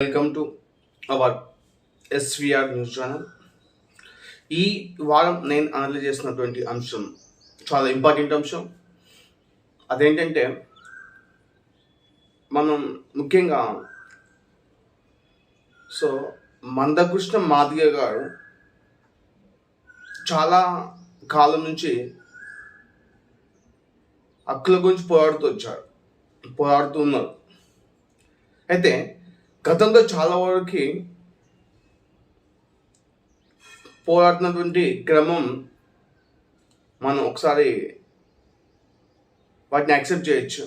Welcome to our SVR news channel. ఈ వారం నేను అనలైజ్ చేసినటువంటి అంశం చాలా ఇంపార్టెంట్ అంశం. అదేంటంటే మనం ముఖ్యంగా మందకృష్ణ మాదిగ గారు చాలా కాలం నుంచి హక్కుల గురించి పోరాడుతూ ఉన్నారు. అయితే గతంలో చాలా వరకు పోరాడుతున్నటువంటి క్రమం మనం ఒకసారి వాటిని యాక్సెప్ట్ చేయొచ్చు.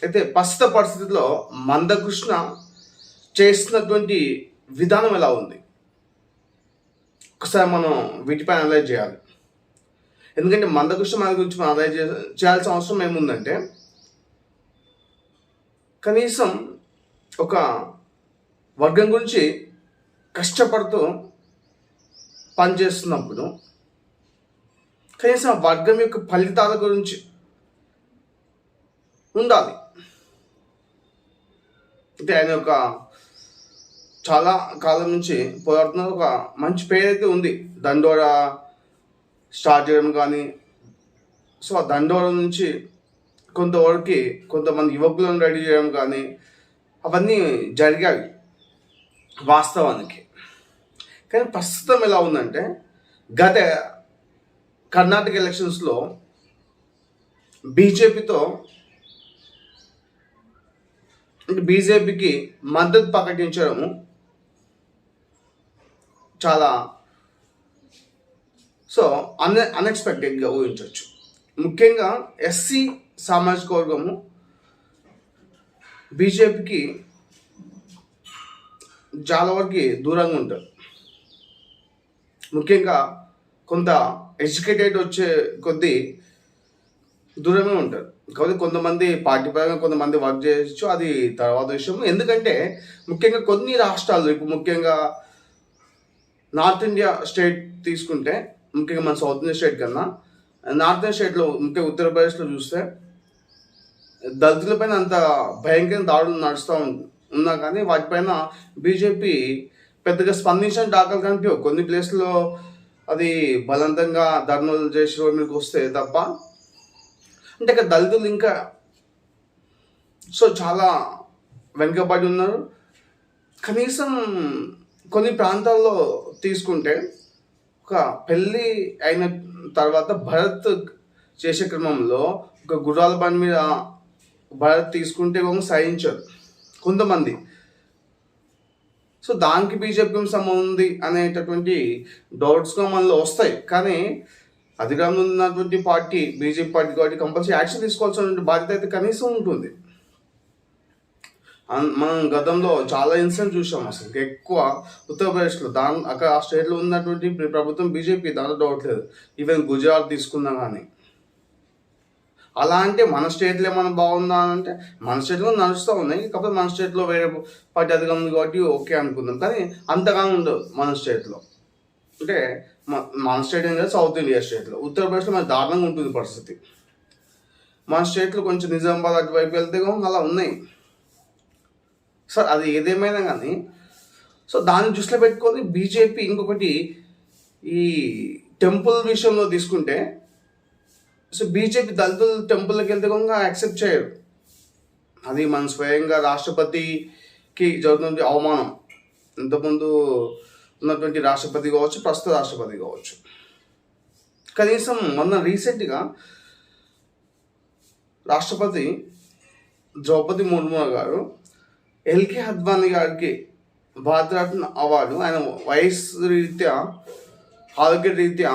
అయితే ప్రస్తుత పరిస్థితుల్లో మందకృష్ణ చేస్తున్నటువంటి విధానం ఎలా ఉంది ఒకసారి మనం వీటిపై అనలైజ్ చేయాలి. ఎందుకంటే మందకృష్ణ మన గురించి మనం అనలైజ్ చేయాల్సిన అవసరం ఏముందంటే, కనీసం ఒక వర్గం గురించి కష్టపడుతూ పనిచేస్తున్నప్పుడు కనీసం వర్గం యొక్క ఫలితాల గురించి ఉండాలి. అంటే ఆయన ఒక చాలా కాలం నుంచి పోరాడుతున్న ఒక మంచి పేరు అయితే ఉంది. దండోరా స్టార్ట్ చేయడం కానీ, ఆ దండోరా నుంచి కొంతవరకు కొంతమంది యువకులను రెడీ చేయడం కానీ అవన్నీ జరిగాయి వాస్తవానికి. కానీ ప్రస్తుతం ఎలా ఉందంటే, గత కర్ణాటక ఎలక్షన్స్లో బీజేపీకి మద్దతు ప్రకటించడము చాలా అన్ఎక్స్పెక్టెడ్గా ఊహించవచ్చు. ముఖ్యంగా ఎస్సీ సామాజిక వర్గము బీజేపీకి చాలా వరకు దూరంగా ఉంటారు. ముఖ్యంగా కొంత ఎడ్యుకేటెడ్ వచ్చే కొద్దీ దూరమే ఉంటారు. కాబట్టి కొంతమంది పార్టీ పరంగా కొంతమంది వర్క్ చేయొచ్చు, అది తర్వాత విషయం. ఎందుకంటే ముఖ్యంగా కొన్ని రాష్ట్రాలు, ఇప్పుడు ముఖ్యంగా నార్త్ ఇండియా స్టేట్ తీసుకుంటే, ముఖ్యంగా మన సౌత్ ఇండియా స్టేట్ కన్నా నార్త్ ఇండియా స్టేట్లో ముఖ్యంగా ఉత్తరప్రదేశ్లో చూస్తే దళితులపైన అంత భయంకర దాడులు నడుస్తూ ఉన్నా కానీ వాటిపైన బీజేపీ పెద్దగా స్పందించిన దాఖలు కనిపించవు. కొన్ని ప్లేస్లో అది బలవంతంగా ధర్నాలు చేసి రోడ్డు మీదకి వస్తే తప్ప, అంటే ఇక్కడ దళితులు ఇంకా చాలా వెనుకబడి ఉన్నారు. కనీసం కొన్ని ప్రాంతాల్లో తీసుకుంటే, ఒక పెళ్ళి అయిన తర్వాత భరత్ చేసే క్రమంలో ఒక గుర్రాల బండి మీద భరత్ తీసుకుంటే సహించారు కొంతమంది. దానికి బీజేపీకి సంబంధం ఉంది అనేటటువంటి డౌట్స్గా మనలో వస్తాయి. కానీ అధికారంలో ఉన్నటువంటి పార్టీ బీజేపీ పార్టీ కాబట్టి కంపల్సరీ యాక్షన్ తీసుకోవాల్సిన బాధ్యత అయితే కనీసం ఉంటుంది. మనం గతంలో చాలా ఇన్సిడెంట్ చూసాం. అసలు ఎక్కువ ఉత్తరప్రదేశ్లో అక్కడ ఆ స్టేట్లో ఉన్నటువంటి ప్రభుత్వం బీజేపీ, దాంట్లో డౌట్ లేదు. ఈవెన్ గుజరాత్ తీసుకున్నా కానీ. అలా అంటే మన స్టేట్లో ఏమైనా బాగుందా అని అంటే, మన స్టేట్లో నడుస్తూ ఉన్నాయి. కాకపోతే మన స్టేట్లో వేరే పార్టీ అధికారం ఉంది కాబట్టి ఓకే అనుకుందాం. కానీ అంతగానో ఉండదు మన స్టేట్లో. అంటే మన స్టేట్ ఏం కాదు, సౌత్ ఇండియా స్టేట్లో. ఉత్తరప్రదేశ్లో మన దారుణంగా ఉంటుంది పరిస్థితి. మన స్టేట్లో కొంచెం నిజామాబాద్ అటువైపు వెళ్తే అలా ఉన్నాయి. అది ఏదేమైనా కానీ దాన్ని దృష్టిలో పెట్టుకొని బీజేపీ ఇంకొకటి, ఈ టెంపుల్ విషయంలో తీసుకుంటే, బీజేపీ దళితులు టెంపుల్కి వెళ్తే యాక్సెప్ట్ చేయరు. అది మన స్వయంగా రాష్ట్రపతికి జరుగుతున్న అవమానం. ఇంతకుముందు ఉన్నటువంటి రాష్ట్రపతి కావచ్చు, ప్రస్తుత రాష్ట్రపతి కావచ్చు. కనీసం మొన్న రీసెంట్గా రాష్ట్రపతి ద్రౌపది ముర్ము గారు ఎల్కే అద్వానీ గారికి భారతరత్న అవార్డు, ఆయన వయసు రీత్యా, ఆరోగ్య రీత్యా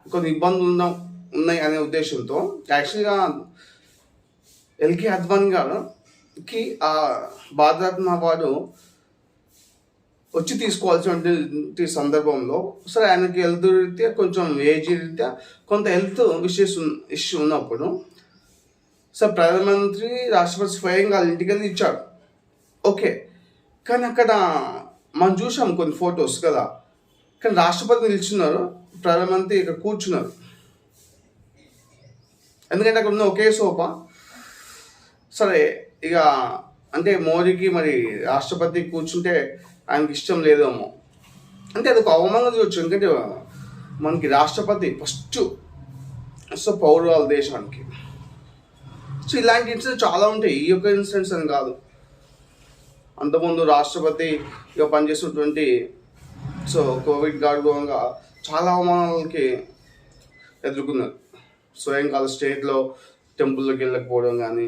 కొన్ని ఇబ్బందులు ఉన్నాయి అనే ఉద్దేశంతో యాక్చువల్గా ఎల్కే అద్వానీ గారికి ఆ భారతరత్న అవార్డు వచ్చి తీసుకోవాల్సినటువంటి సందర్భంలో ఆయనకి హెల్త్ రీత్యా, కొంచెం ఏజ్ రీత్యా కొంత హెల్త్ ఇష్యూ ఉన్నప్పుడు ప్రధానమంత్రి, రాష్ట్రపతి స్వయంగా వాళ్ళ ఇంటికి వెళ్ళి ఇచ్చాడు. ఓకే, కానీ అక్కడ మనం చూసాం కొన్ని ఫొటోస్ కదా. కానీ రాష్ట్రపతి నిల్చున్నారు, ప్రధానమంత్రి ఇక్కడ కూర్చున్నారు. ఎందుకంటే అక్కడ ఉన్న ఒకే సోఫా. సరే, ఇక అంటే మోడీకి మరి రాష్ట్రపతి కూర్చుంటే ఆయనకి ఇష్టం లేదేమో, అంటే అది ఒక అవమానంగా చూడొచ్చు. ఎందుకంటే మనకి రాష్ట్రపతి ఫస్ట్ సో పౌరుల దేశానికి. సో ఇలాంటి ఇన్సిడెంట్స్ చాలా ఉంటాయి, ఈ యొక్క ఇన్సిడెంట్స్ అని కాదు. అంతకుముందు రాష్ట్రపతి ఇక పనిచేసినటువంటి సో కోవిడ్ గౌరవంగా చాలా అవమానాలకి ఎదుర్కొన్నారు. స్వయంకాల స్టేట్లో టెంపుల్లోకి వెళ్ళకపోవడం కానీ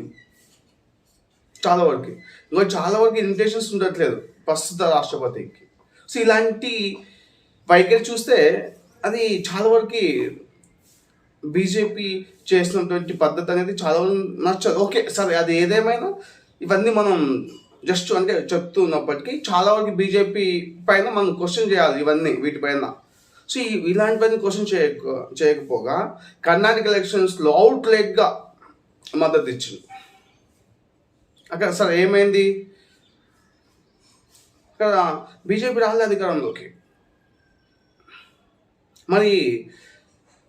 చాలా వరకు, ఇంకా చాలా వరకు ఇన్విటేషన్స్ ఉండట్లేదు ప్రస్తుత రాష్ట్రపతికి. సో ఇలాంటి వైఖరి చూస్తే అది చాలా వరకు బీజేపీ చేసినటువంటి పద్ధతి అనేది చాలా నచ్చదు. ఓకే సరే, అది ఏదేమైనా ఇవన్నీ మనం జస్ట్ అంటే చెప్తున్నప్పటికీ చాలా వరకు బీజేపీ పైన మనం క్వశ్చన్ చేయాలి ఇవన్నీ వీటిపైన. సో ఇలాంటివన్నీ క్వశ్చన్ చేయకపోగా కర్ణాటక ఎలక్షన్స్లో అవుట్లెట్గా మద్దతు ఇచ్చింది. అక్కడ సరే ఏమైంది, అక్కడ బీజేపీ రాలేదు అధికారంలోకి. మరి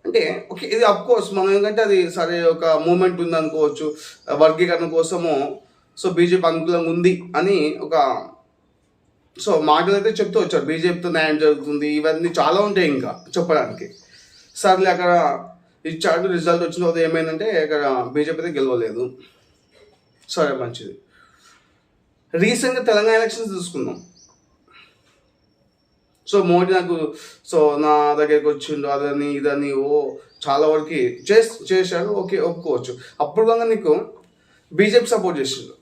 అంటే ఓకే, ఇది అఫ్కోర్స్ మనం ఏంటంటే అది సరే ఒక మూమెంట్ ఉంది అనుకోవచ్చు, వర్గీకరణ కోసము సో బీజేపీ అనుకూలంగా ఉంది అని ఒక సో మాటలు అయితే చెప్తూ వచ్చారు, బీజేపీతో న్యాయం జరుగుతుంది, ఇవన్నీ చాలా ఉంటాయి ఇంకా చెప్పడానికి. సర్లే అక్కడ ఇచ్చాడు, రిజల్ట్ వచ్చిన తర్వాత ఏమైందంటే అక్కడ బీజేపీ అయితే గెలవలేదు. సరే మంచిది. రీసెంట్గా తెలంగాణ ఎలక్షన్స్ తీసుకుందాం. సో మోడీ నాకు సో నా దగ్గరికి వచ్చిండు అదని ఇదని చాలా వరకు చేశాడు, ఓకే ఒప్పుకోవచ్చు. అప్పుడు కనుక నీకు బీజేపీ సపోర్ట్ చేసిండు,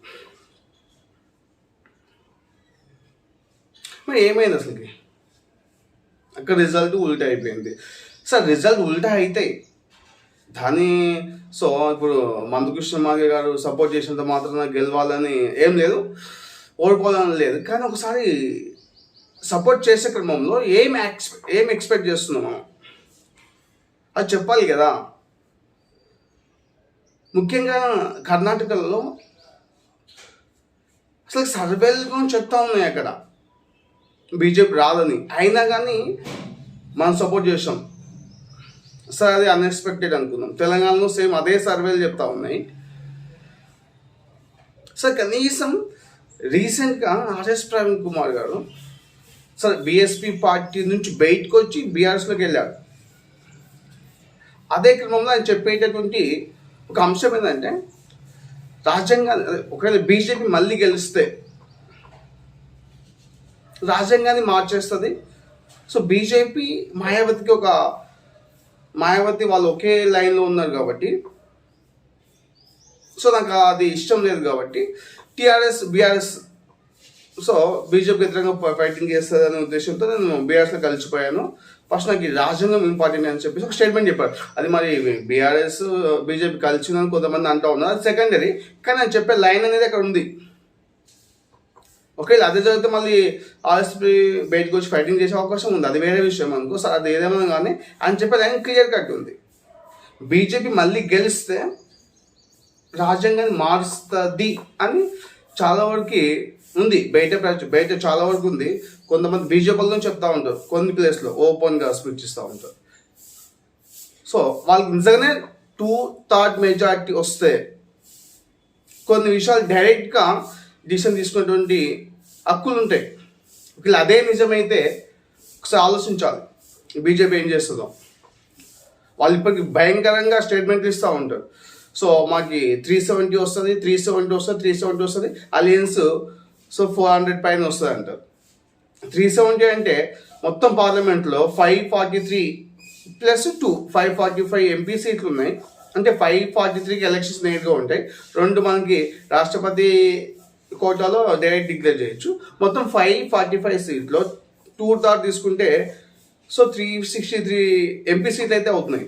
మరి ఏమైంది అసలుకి? అక్కడ రిజల్ట్ ఉల్టా అయిపోయింది. సార్ రిజల్ట్ ఉల్టా అయితే దాని సో ఇప్పుడు మందకృష్ణ మాగే గారు సపోర్ట్ చేసినంత మాత్రం గెలవాలని ఏం లేదు, ఓడిపోవాలని లేదు. కానీ ఒకసారి సపోర్ట్ చేసే క్రమంలో ఏం ఎక్స్పెక్ట్ చేస్తున్నాం మనం అది చెప్పాలి కదా. ముఖ్యంగా కర్ణాటకలో అసలు సర్వేలు గురించి చెప్తా ఉన్నాయి అక్కడ బీజేపీ రాదని, అయినా కానీ మనం సపోర్ట్ చేసాం. సార్ అది అన్ఎక్స్పెక్టెడ్ అనుకున్నాం. తెలంగాణలో సేమ్ అదే సర్వేలు చెప్తా ఉన్నాయి. సార్ కనీసం రీసెంట్గా ఆర్ఎస్ ప్రవీణ్ కుమార్ గారు సార్ బీఎస్పీ పార్టీ నుంచి బయటకు వచ్చి బీఆర్ఎస్లోకి వెళ్ళాడు. అదే క్రమంలో ఆయన చెప్పేటటువంటి ఒక అంశం ఏంటంటే రాజ్యాంగాన్ని ఒకవేళ బీజేపీ మళ్ళీ గెలిస్తే రాజ్యాంగాన్ని మార్చేస్తుంది. సో బీజేపీ మాయావతి వాళ్ళు ఒకే లైన్లో ఉన్నారు కాబట్టి సో నాకు అది ఇష్టం లేదు కాబట్టి బీఆర్ఎస్ సో బీజేపీ వ్యతిరేకంగా ఫైటింగ్ చేస్తుంది అనే ఉద్దేశంతో నేను బీఆర్ఎస్లో కలిసిపోయాను. ఫస్ట్ నాకు ఈ రాజ్యాంగం ఇంపార్టెంట్ అని చెప్పేసి ఒక స్టేట్మెంట్ చెప్పారు. అది మరి బీఆర్ఎస్ బీజేపీ కలిసిందని కొంతమంది అంటూ ఉన్నారు, అది సెకండరీ. కానీ నేను చెప్పే లైన్ అనేది అక్కడ ఉంది. ఒకవేళ అదే జరిగితే మళ్ళీ ఆర్ఎస్పీ బయటకు వచ్చి ఫైటింగ్ చేసే అవకాశం ఉంది, అది వేరే విషయం అనుకో. సో అది ఏదేమైనా కానీ అని చెప్పే లైన్ క్లియర్ కట్ ఉంది. బీజేపీ మళ్ళీ గెలిస్తే రాజ్యాంగాన్ని మారుస్తుంది అని చాలా వరకు ఉంది, బయట చాలా వరకు ఉంది. కొంతమంది బీజేపీలో చెప్తా ఉంటారు, కొన్ని ప్లేస్లో ఓపెన్గా స్పీచ్ ఇస్తూ ఉంటారు. సో వాళ్ళకి నిజంగానే 2/3 మెజారిటీ వస్తే కొన్ని విషయాలు డైరెక్ట్గా డిసిషన్ తీసుకున్నటువంటి హక్కులు ఉంటాయి. ఒకవేళ అదే నిజమైతే ఒకసారి ఆలోచించాలి బీజేపీ ఏం చేస్తుందో. వాళ్ళు ఇప్పటికి భయంకరంగా స్టేట్మెంట్లు ఇస్తూ ఉంటారు. సో మాకు 370 వస్తుంది, 370 వస్తుంది, అలయన్స్ సో 400 పైన వస్తుంది అంటారు. 370 అంటే మొత్తం పార్లమెంట్లో 543 ప్లస్ 2 545 ఎంపీ సీట్లు ఉన్నాయి. అంటే 543కి ఎలక్షన్స్ నేరుగా ఉంటాయి. 2 మనకి రాష్ట్రపతి కోటాలో డైరెక్ట్ డిక్లేర్ చేయొచ్చు. మొత్తం 545 సీట్లో 2/3 తీసుకుంటే సో 363 ఎంపీ సీట్లు అయితే అవుతున్నాయి.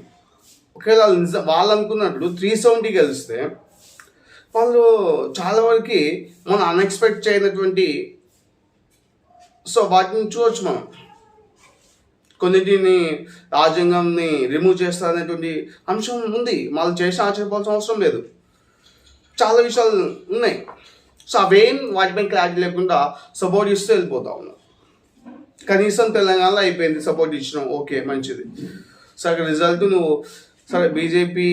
ఒకవేళ వాళ్ళు అనుకున్నట్లు 370 గెలిస్తే వాళ్ళు చాలా వరకు మనం అన్ఎక్స్పెక్ట్ చేయనటువంటి సో వాటిని చూడవచ్చు. మనం కొన్నిటిని రాజ్యాంగాన్ని రిమూవ్ చేస్తారనేటువంటి అంశం ఉంది, వాళ్ళు చేసి ఆశ్చర్యపోవాల్సిన అవసరం లేదు. చాలా విషయాలు ఉన్నాయి. సో అవేం వాటిపై క్లారిటీ లేకుండా సపోర్ట్ ఇస్తూ వెళ్ళిపోతా ఉన్నాం. కనీసం తెలంగాణలో అయిపోయింది, సపోర్ట్ ఇచ్చినాం, ఓకే మంచిది. సో అక్కడ రిజల్ట్ నువ్వు సరే బీజేపీ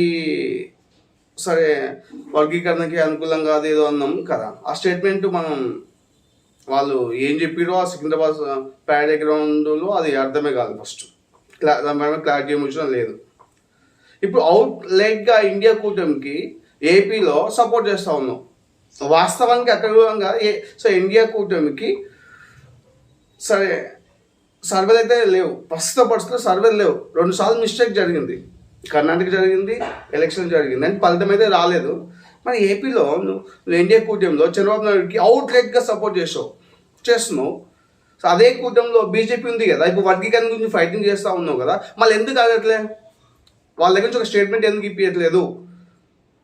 సరే వర్గీకరణకి అనుకూలంగా అదేదో అన్నాం కదా, ఆ స్టేట్మెంట్ మనం వాళ్ళు ఏం చెప్పారో ఆ సికింద్రాబాద్ ప్యాడే గ్రౌండ్లో అది అర్థమే కాదు. ఫస్ట్ క్లారిటీ ఏమొచ్చినా లేదు. ఇప్పుడు అవుట్లెట్గా ఇండియా కూటమికి ఏపీలో సపోర్ట్ చేస్తూ ఉన్నాం. వాస్తవానికి అక్కడ సో ఇండియా కూటమికి సరే సర్వేలు అయితే లేవు, ప్రస్తుత పరిస్థితుల్లో సర్వేలు లేవు. 2 సార్లు మిస్టేక్ జరిగింది, కర్ణాటక జరిగింది, ఎలక్షన్ జరిగింది, అంటే ఫలితం అయితే రాలేదు. మరి ఏపీలో నువ్వు ఇండియా కూటమిలో చంద్రబాబు నాయుడుకి అవుట్లెట్గా సపోర్ట్ చేస్తున్నావు. సో అదే కూటమిలో బీజేపీ ఉంది కదా, ఇప్పుడు వర్గీకరణ గురించి ఫైటింగ్ చేస్తూ ఉన్నావు కదా, మళ్ళీ ఎందుకు ఆగట్లే? వాళ్ళ దగ్గర నుంచి ఒక స్టేట్మెంట్ ఎందుకు ఇప్పించట్లేదు?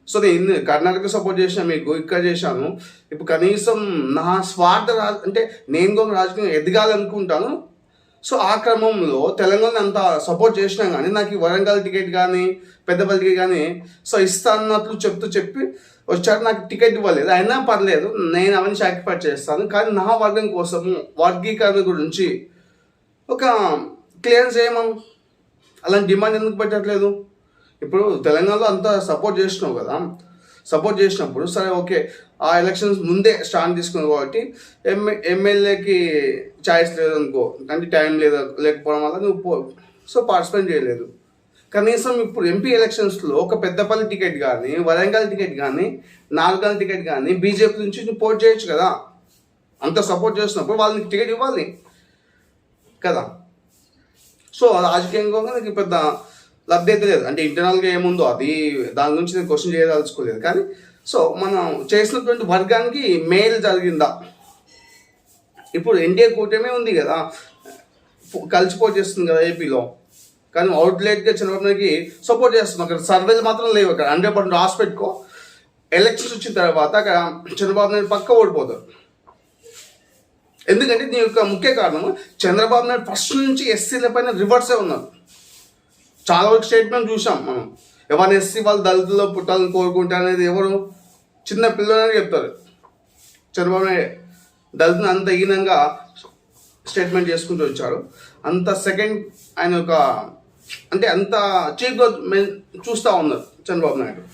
సో నేను కర్ణాటక సపోర్ట్ చేశాను, మీకు ఇక్కడ చేశాను. ఇప్పుడు కనీసం నా స్వార్థ అంటే నేను కూడా రాజకీయం ఎదగాలనుకుంటాను. సో ఆ క్రమంలో తెలంగాణ అంతా సపోర్ట్ చేసినా కానీ నాకు ఈ వరంగల్ టికెట్ కానీ పెద్దపల్లికి కానీ సో ఇస్తా అన్నట్లు చెప్పి వచ్చారు. నాకు టికెట్ ఇవ్వలేదు, అయినా పర్లేదు, నేను అవన్నీ సాక్రిఫైస్ చేస్తాను. కానీ నా వర్గం కోసము వర్గీకరణ గురించి ఒక క్లియరెన్స్ చేయమను. అలాంటి డిమాండ్ ఎందుకు పెట్టట్లేదు? ఇప్పుడు తెలంగాణలో అంతా సపోర్ట్ చేసినావు కదా, సపోర్ట్ చేసినప్పుడు సరే ఓకే, ఆ ఎలక్షన్స్ ముందే స్టాండ్ తీసుకున్నావు కాబట్టి ఎమ్మెల్యేకి ఛాయిస్ లేదనుకో, అంటే టైం లేకపోవడం వల్ల నువ్వు సో పార్టిసిపేట్ చేయలేదు. కనీసం ఇప్పుడు ఎంపీ ఎలక్షన్స్లో ఒక పెద్దపల్లి టికెట్ కానీ వరంగల్ టికెట్ కానీ నాలుగల్ టికెట్ కానీ బీజేపీ నుంచి నువ్వు పోటీ చేయొచ్చు కదా. అంత సపోర్ట్ చేసినప్పుడు వాళ్ళకి టికెట్ ఇవ్వాలి కదా. సో రాజకీయంగా నాకు పెద్ద లబ్ధి అయితే లేదు, అంటే ఇంటర్నల్గా ఏముందో అది దాని గురించి నేను క్వశ్చన్ చేయదలుచుకోలేదు. కానీ సో మనం చేసినటువంటి వర్గానికి మేలు జరిగిందా? ఇప్పుడు ఎన్డీఏ కూటమి ఉంది కదా, కలిసిపోటీ చేస్తుంది కదా ఏపీలో, కానీ అవుట్లెట్గా చంద్రబాబుకి సపోర్ట్ చేస్తున్నాం. అక్కడ సర్వేలు మాత్రం లేవు. అక్కడ 100% రాసి పెట్టుకో, ఎలక్షన్స్ వచ్చిన తర్వాత అక్కడ చంద్రబాబు నాయుడు పక్క ఓడిపోతారు. ఎందుకంటే దీని యొక్క ముఖ్య కారణం చంద్రబాబు నాయుడు ఫస్ట్ నుంచి ఎస్సీల పైన రివర్సే ఉన్నారు. చాలా వరకు స్టేట్మెంట్ చూసాం మనం, ఎవరైనా ఎస్సీ వాళ్ళు దళితుల్లో పుట్టాలని కోరుకుంటారు అనేది ఎవరు చిన్న పిల్లలని చెప్తారు. చంద్రబాబు నాయుడు దళితుని అంత హీనంగా స్టేట్మెంట్ చేసుకుంటూ వచ్చారు. అంత సెకండ్ ఆయన ఒక అంటే అంత చీప్గా చూస్తూ ఉన్నారు చంద్రబాబు నాయుడు.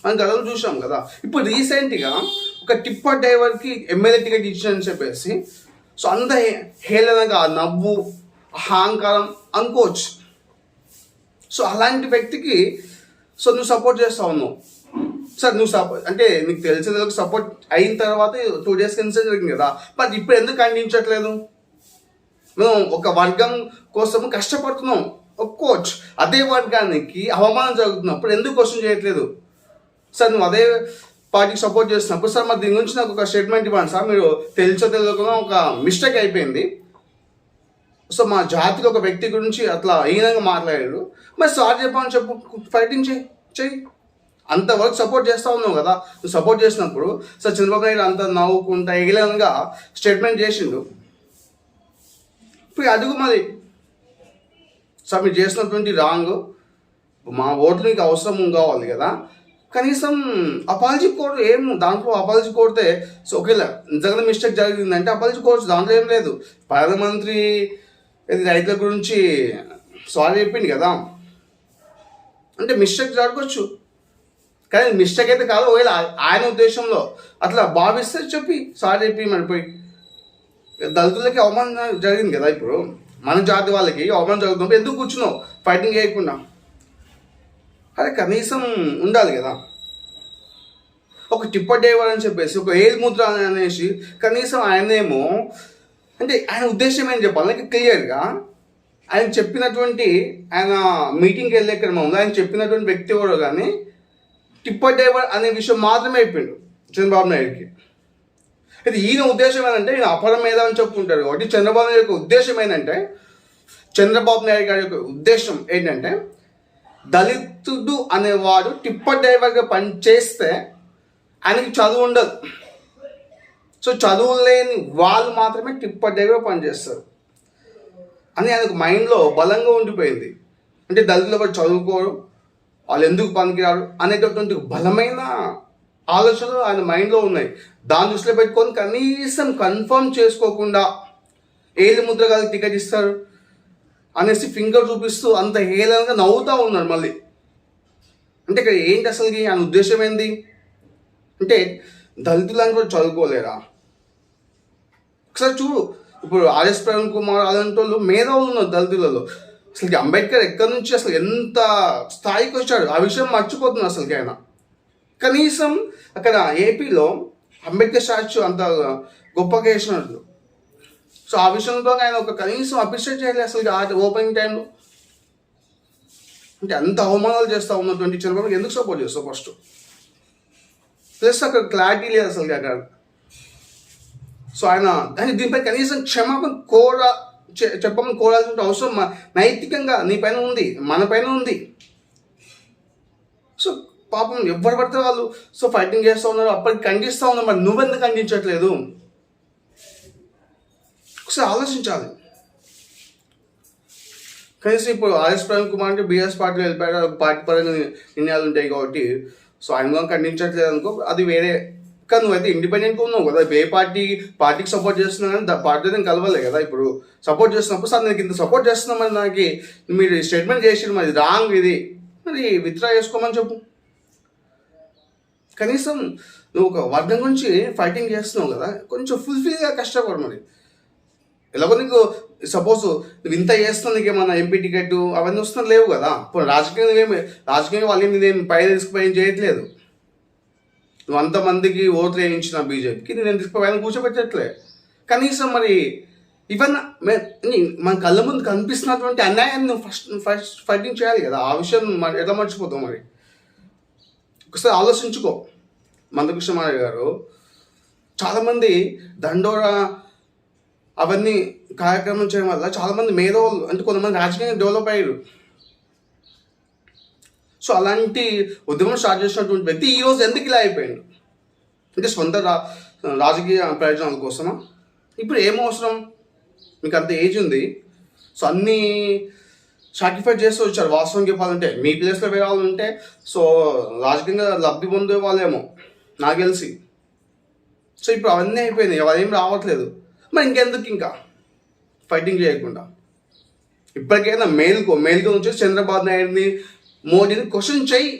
మనం గతంలో చూసాం కదా. ఇప్పుడు రీసెంట్గా ఒక టిప్పర్ డ్రైవర్కి ఎమ్మెల్యే టికెట్ ఇచ్చారని చెప్పేసి సో అంత హేళనగా నవ్వు అహంకారం అనుకోవచ్చు. సో అలాంటి వ్యక్తికి సో నువ్వు సపోర్ట్ చేస్తా ఉన్నావు. సార్ నువ్వు సపోర్ట్ అంటే నీకు తెలిసిన సపోర్ట్ అయిన తర్వాత 2 days ఇన్సిడెంట్ జరిగింది కదా, బట్ ఇప్పుడు ఎందుకు ఖండించట్లేదు? మనం ఒక వర్గం కోసం కష్టపడుతున్నాం ఒప్పుకోవచ్చు, అదే వర్గానికి అవమానం జరుగుతున్నప్పుడు ఎందుకు క్వశ్చన్ చేయట్లేదు? సార్ నువ్వు అదే పార్టీకి సపోర్ట్ చేస్తున్నప్పుడు సార్ మరి దీని గురించి నాకు ఒక స్టేట్మెంట్ ఇవ్వండి సార్, మీరు తెలియకుండా ఒక మిస్టేక్ అయిపోయింది, సో మా జాతికి ఒక వ్యక్తి గురించి అట్లా హీనంగా మాట్లాడారు, మరి సార్ చెప్పమని చెప్పు, ఫైటింగ్ చెయ్యి. అంతవరకు సపోర్ట్ చేస్తూ ఉన్నావు కదా. నువ్వు సపోర్ట్ చేసినప్పుడు సార్ చంద్రబాబు నాయుడు అంత నవ్వుకుంటా ఎగిలంగా స్టేట్మెంట్ చేసిండు. ఇప్పుడు అడుగు మరి సార్ మీరు చేసినటువంటి రాంగ్, మా ఓట్లు మీకు అవసరం కావాలి కదా, కనీసం అపాలజీ కోడ్ ఏం దాంట్లో అపాలజీ కోడితే సో ఒకేలా నిజంగా మిస్టేక్ జరిగిందంటే అపాలజీ కోడ్స్ దాంట్లో ఏం లేదు. ప్రధానమంత్రి రైతుల గురించి సారీ చెప్పింది కదా, అంటే మిస్టేక్ జరగవచ్చు, కానీ మిస్టేక్ అయితే కాదు. ఒకవేళ ఆయన ఉద్దేశంలో అట్లా భావిస్తే చెప్పి సారీ చెప్పి మరిపోయి దళితులకి అవమానం జరిగింది కదా. ఇప్పుడు మన జాతి వాళ్ళకి అవమానం జరుగుతున్నప్పుడు ఎందుకు కూర్చున్నావు ఫైటింగ్ చేయకుండా? అదే కనీసం ఉండాలి కదా. ఒక టిప్పర్ డ్రైవర్ అని చెప్పేసి ఒక ఏల్ ముద్ర అనేసి కనీసం ఆయనేమో అంటే ఆయన ఉద్దేశం ఏం చెప్పాలి నాకు క్లియర్గా ఆయన చెప్పినటువంటి ఆయన మీటింగ్కి వెళ్ళే క్రమంలో ఆయన చెప్పినటువంటి వ్యక్తి కూడా కానీ టిప్పర్ డ్రైవర్ అనే విషయం మాత్రమే అయిపోయిండు చంద్రబాబు నాయుడుకి. అయితే ఈయన ఉద్దేశం ఏంటంటే ఈయన అపరం మీద అని చెప్పుకుంటారు కాబట్టి చంద్రబాబు నాయుడు యొక్క ఉద్దేశం ఏంటంటే చంద్రబాబు నాయుడు గారి యొక్క ఉద్దేశం ఏంటంటే దళితుడు అనేవాడు టిప్పర్ డ్రైవర్గా పనిచేస్తే ఆయనకి చదువు ఉండదు. సో చదువు లేని వాళ్ళు మాత్రమే టిప్పర్ డ్రైవర్గా పనిచేస్తారు అని ఆయనకు మైండ్లో బలంగా ఉండిపోయింది. అంటే దళితులు కూడా చదువుకోరు, వాళ్ళు ఎందుకు పనికిరారు అనేటటువంటి బలమైన ఆలోచనలు ఆయన మైండ్లో ఉన్నాయి. దాని దృష్టిలో పెట్టుకొని కనీసం కన్ఫర్మ్ చేసుకోకుండా ఏలి ముద్ర కలిసి టికెట్ ఇస్తారు అనేసి ఫింగర్ చూపిస్తూ అంత హేళనగా నవ్వుతూ ఉన్నారు. మళ్ళీ అంటే ఇక్కడ ఏంటి అసలుకి ఆయన ఉద్దేశం ఏంది అంటే దళితులని కూడా చదువుకోలేరా? ఒకసారి చూడు, ఇప్పుడు ఆర్ఎస్ ప్రవీణ్ కుమార్ అలాంటి వాళ్ళు మేధావులు ఉన్నారు దళితులలో. అసలుకి అంబేద్కర్ ఎక్కడి నుంచి అసలు ఎంత స్థాయికి వచ్చాడు ఆ విషయం మర్చిపోతుంది అసలుకి ఆయన. కనీసం అక్కడ ఏపీలో అంబేద్కర్ స్టాచ్యూ అంత గొప్పగా వేసినట్లు. సో ఆ విషయంలో ఆయన ఒక కనీసం అప్రిషియేట్ చేయాలి అసలు ఆ ఓపెనింగ్ టైంలో. అంటే అంత అవమానాలు చేస్తూ ఉన్నటువంటి చంద్రబాబు ఎందుకు సపోర్ట్ చేస్తావు ఫస్ట్? ప్లస్ అక్కడ క్లారిటీ లేదు అసలు అక్కడ. సో ఆయన దీనిపై కనీసం క్షమాపణ చెప్పమని కోరాల్సిన అవసరం నైతికంగా నీ పైన ఉంది, మన పైన ఉంది. సో పాపం ఎవరు పడితే వాళ్ళు సో ఫైటింగ్ చేస్తూ ఉన్నారు, అప్పటికి ఖండిస్తూ ఉన్నారు. మరి నువ్వెందుకు ఖండించట్లేదు? ఒకసారి ఆలోచించాలి. కనీసం ఇప్పుడు ఆర్ఎస్ ప్రవీణ్ కుమార్ అంటే బీఆర్ఎస్ పార్టీలో వెళ్ళిపోయాడు, పార్టీ పరంగా నిర్ణయాలు ఉంటాయి కాబట్టి సో ఆయన ఖండించట్లేదు అనుకో, అది వేరే. కానీ నువ్వైతే ఇండిపెండెంట్గా ఉన్నావు కదా, ఏ పార్టీకి సపోర్ట్ చేస్తున్నా కానీ పార్టీ నేను కలవలే కదా. ఇప్పుడు సపోర్ట్ చేస్తున్నప్పుడు సార్ నాకు ఇంత సపోర్ట్ చేస్తున్నా, మరి నాకు మీరు స్టేట్మెంట్ చేసి మరి రాంగ్ ఇది, మరి విత్డ్రా చేసుకోమని చెప్పు. కనీసం నువ్వు ఒక వర్గం గురించి ఫైటింగ్ చేస్తున్నావు కదా, కొంచెం ఫుల్ఫిల్గా కష్టపడు. మరి ఎలాగో నీకు సపోజ్ నువ్వు ఇంత చేస్తున్నావు, నీకు ఏమన్నా ఎంపీ టికెట్ అవన్నీ వస్తున్నా లేవు కదా. ఇప్పుడు రాజకీయంగా వాళ్ళు నేను పై తీసుకుపోయి ఏం చేయట్లేదు. నువ్వు అంతమందికి ఓట్లు వేయించిన బీజేపీకి నేను తీసుకుపోయి కూర్చోబెట్టట్లే. కనీసం మరి ఇవన్నీ మన కళ్ళ ముందు కనిపిస్తున్నటువంటి అన్యాయాన్ని నువ్వు ఫస్ట్ ఫైటింగ్ చేయాలి కదా. ఆ విషయం ఎట్లా మర్చిపోతావు? మరి ఒకసారి ఆలోచించుకో. మందకృష్ణ మాదిగ గారు చాలామంది దండోరా అవన్నీ కార్యక్రమం చేయడం వల్ల చాలామంది మేధావులు అంటే కొంతమంది రాజకీయంగా డెవలప్ అయ్యారు. సో అలాంటి ఉద్యమం స్టార్ట్ చేసినటువంటి వ్యక్తి ఈరోజు ఎందుకు ఇలా అయిపోయాడు అంటే సొంత రాజకీయ ప్రయోజనాల కోసమా? ఇప్పుడు ఏం అవసరం? మీకు అంత ఏజ్ ఉంది, సో అన్నీ సాక్రిఫైస్ చేస్తూ వచ్చారు. వాస్తవం చెప్పాలంటే మీ ప్లేస్లో వేరే వాళ్ళు ఉంటే సో రాజకీయంగా లబ్ధి పొందే వాళ్ళేమో నాకు తెలిసి. సో ఇప్పుడు అవన్నీ అయిపోయినాయి, అవేం రావట్లేదు. మరి ఇంకెందుకు ఇంకా ఫైటింగ్ చేయకుండా ఇప్పటికైనా మేల్కో వచ్చేసి చంద్రబాబు నాయుడిని మోడీని క్వశ్చన్ చెయ్యి.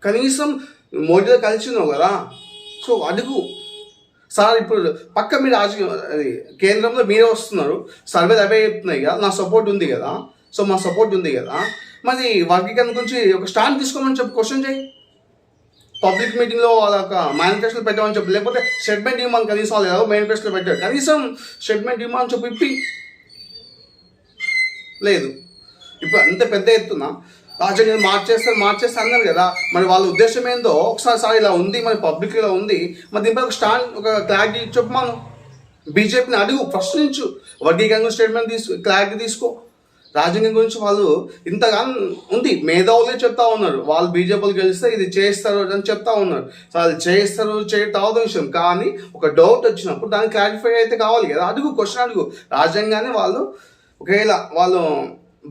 కనీసం మోడీతో కలిసినావు కదా, సో అడుగు. సార్ ఇప్పుడు పక్క మీరు అది కేంద్రంలో మీరే వస్తున్నారు, సర్వేలు అవే చెప్తున్నాయి కదా, నా సపోర్ట్ ఉంది కదా, సో మా సపోర్ట్ ఉంది కదా, మరి వర్గీకరణ గురించి ఒక స్టాండ్ తీసుకోమని చెప్పి క్వశ్చన్ చేయి. పబ్లిక్ మీటింగ్లో వాళ్ళ మేనిఫెస్టోలు పెట్టమని చెప్పి, లేకపోతే స్టేట్మెంట్ ఇవ్వమని కనీసం వాళ్ళు ఏదో మేనిఫెస్టోలో పెట్టారు, కనీసం స్టేట్మెంట్ ఇవ్వమని చెప్పి ఇప్పి లేదు. ఇప్పుడు అంత పెద్ద ఎత్తున రాజ్యాంగం మార్చేస్తే అన్నారు కదా, మరి వాళ్ళ ఉద్దేశం ఏందో ఒకసారి ఇలా ఉంది, మరి పబ్లిక్ ఇలా ఉంది, మరి దీనిపై ఒక స్టాండ్ ఒక క్లారిటీ చెప్పమాను. బీజేపీని అడుగు, ప్రశ్నించు, వర్గీకరణ స్టేట్మెంట్ క్లారిటీ తీసుకో. రాజ్యాంగం గురించి వాళ్ళు ఇంతగానో ఉంది, మేధావులే చెప్తా ఉన్నారు, వాళ్ళు బీజేపీలు గెలిస్తే ఇది చేస్తారు అని చెప్తా ఉన్నారు. సో వాళ్ళు చేయతావు విషయం, కానీ ఒక డౌట్ వచ్చినప్పుడు దాన్ని క్లారిఫై అయితే కావాలి కదా, అడుగు, క్వశ్చన్ అడుగు. రాజ్యాంగాన్ని వాళ్ళు ఒకవేళ వాళ్ళు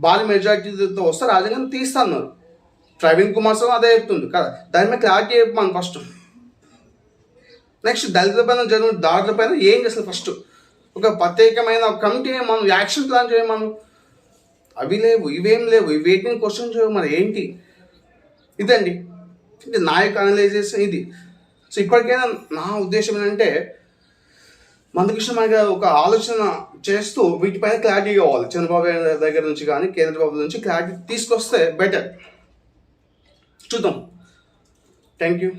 భారీ మెజారిటీతో వస్తే రాజ్యాంగాన్ని తీస్తా అన్నారు. ప్రవీణ్ కుమార్ సార్ అదే చెప్తుంది కదా, దాని మీద క్లారిటీ చెప్పమని ఫస్ట్. నెక్స్ట్ దళితుల పైన జరిగిన దాడుల పైన ఏం చేస్తారు ఫస్ట్, ఒక ప్రత్యేకమైన కమిటీ మనం యాక్షన్ ప్లాన్ చేయమను. అవి లేవు, ఇవేం లేవు, వీటిని క్వశ్చన్ చేయవు. మరి ఏంటి ఇదండి అంటే నాయకు అనలైజేషన్ ఇది. సో ఇప్పటికైనా నా ఉద్దేశం ఏంటంటే మందకృష్ణ మాదిగ గారు ఒక ఆలోచన చేస్తూ వీటిపైన క్లారిటీ కావాలి. చంద్రబాబు దగ్గర నుంచి కానీ కేంద్ర ప్రభుత్వం నుంచి క్లారిటీ తీసుకొస్తే బెటర్. చూద్దాం. Thank you.